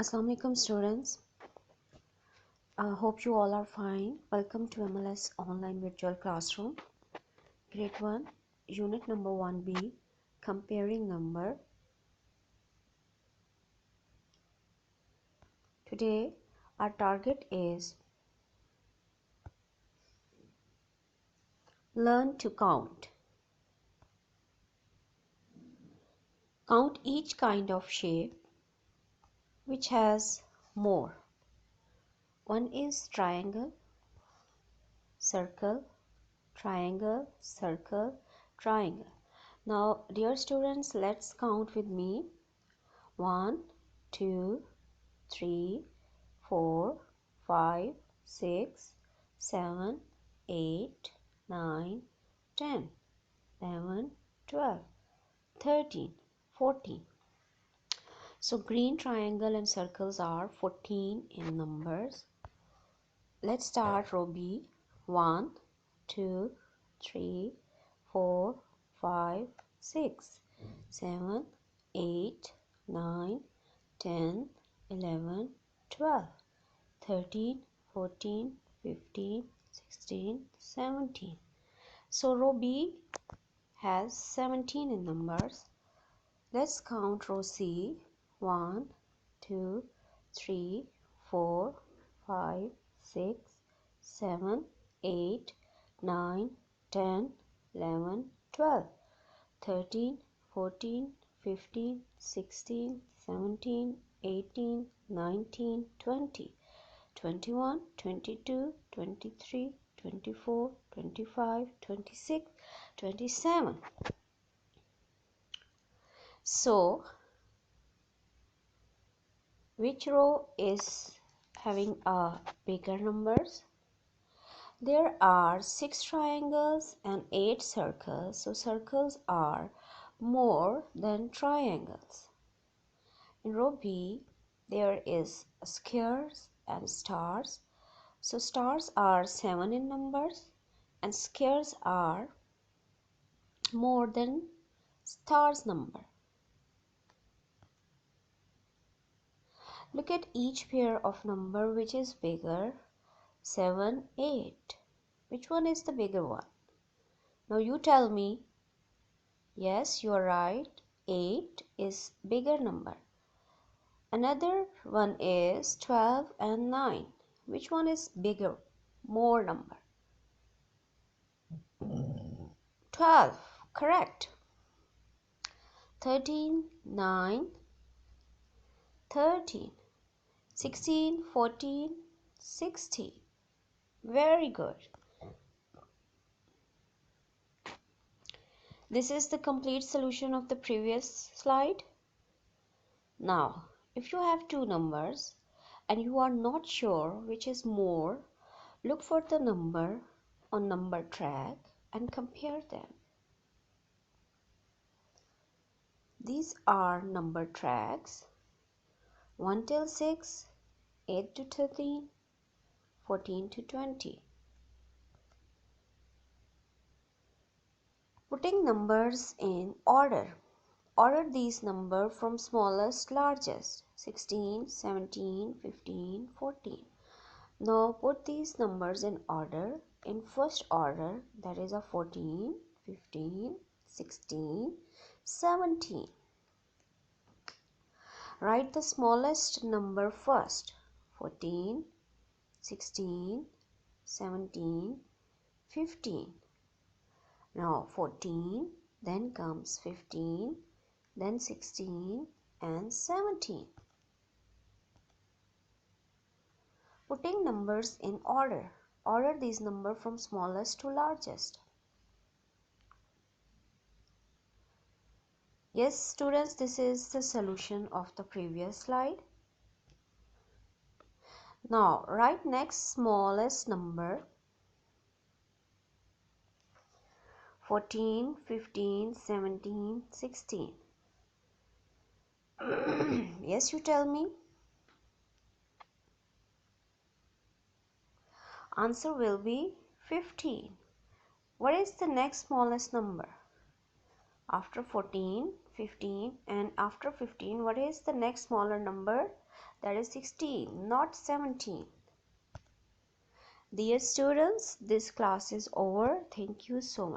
Assalamu alaikum students. Hope you all are fine. Welcome to MLS online virtual classroom. Grade 1, unit number 1B, comparing number. Today our target is learn to count. Count each kind of shape which has more. One is triangle, circle, triangle, circle, triangle. Now dear students, let's count with me. 1, 2, 3, 4, 5, 6, 7, 8, 9, 10, 11, 12, 13, 14. So green triangle and circles are 14 in numbers. Let's start row B. 1, 2, 3, 4, 5, 6, 7, 8, 9, 10, 11, 12, 13, 14, 15, 16, 17. So row B has 17 in numbers. Let's count row C. 1, 2, 3, 4, 5, 6, 7, 8, 9, 10, 11, 12, 13, 14, 15, 16, 17, 18, 19, 20, 21, 22, 23, 24, 25, 26, 27. So, which row is having bigger numbers? There are 6 triangles and 8 circles. So, circles are more than triangles. In row B, there is squares and stars. So stars are 7 in numbers and squares are more than stars number. Look at each pair of number which is bigger. 7, 8. Which one is the bigger one? Now you tell me. Yes, you are right. 8 is bigger number. Another one is 12 and 9. Which one is bigger? More number. 12. Correct. 13, 9, 13, 16, 14, 16. Very good. This is the complete solution of the previous slide. Now, if you have two numbers and you are not sure which is more, look for the number on number track and compare them. These are number tracks: 1 till 6, 8 to 13, 14 to 20. Putting numbers in order. Order these numbers from smallest to largest: 16, 17, 15, 14. Now put these numbers in order. In first order, that is a 14, 15, 16, 17. Write the smallest number first: 14, 16, 17, 15. Now 14, then comes 15, then 16 and 17. Putting numbers in order. Order these numbers from smallest to largest. Yes, students, this is the solution of the previous slide. Now, write next smallest number: 14, 15, 17, 16. Yes, you tell me. Answer will be 15. What is the next smallest number? After 14, 15, and after 15, what is the next smaller number? That is 16, not 17. Dear students, this class is over. Thank you so much.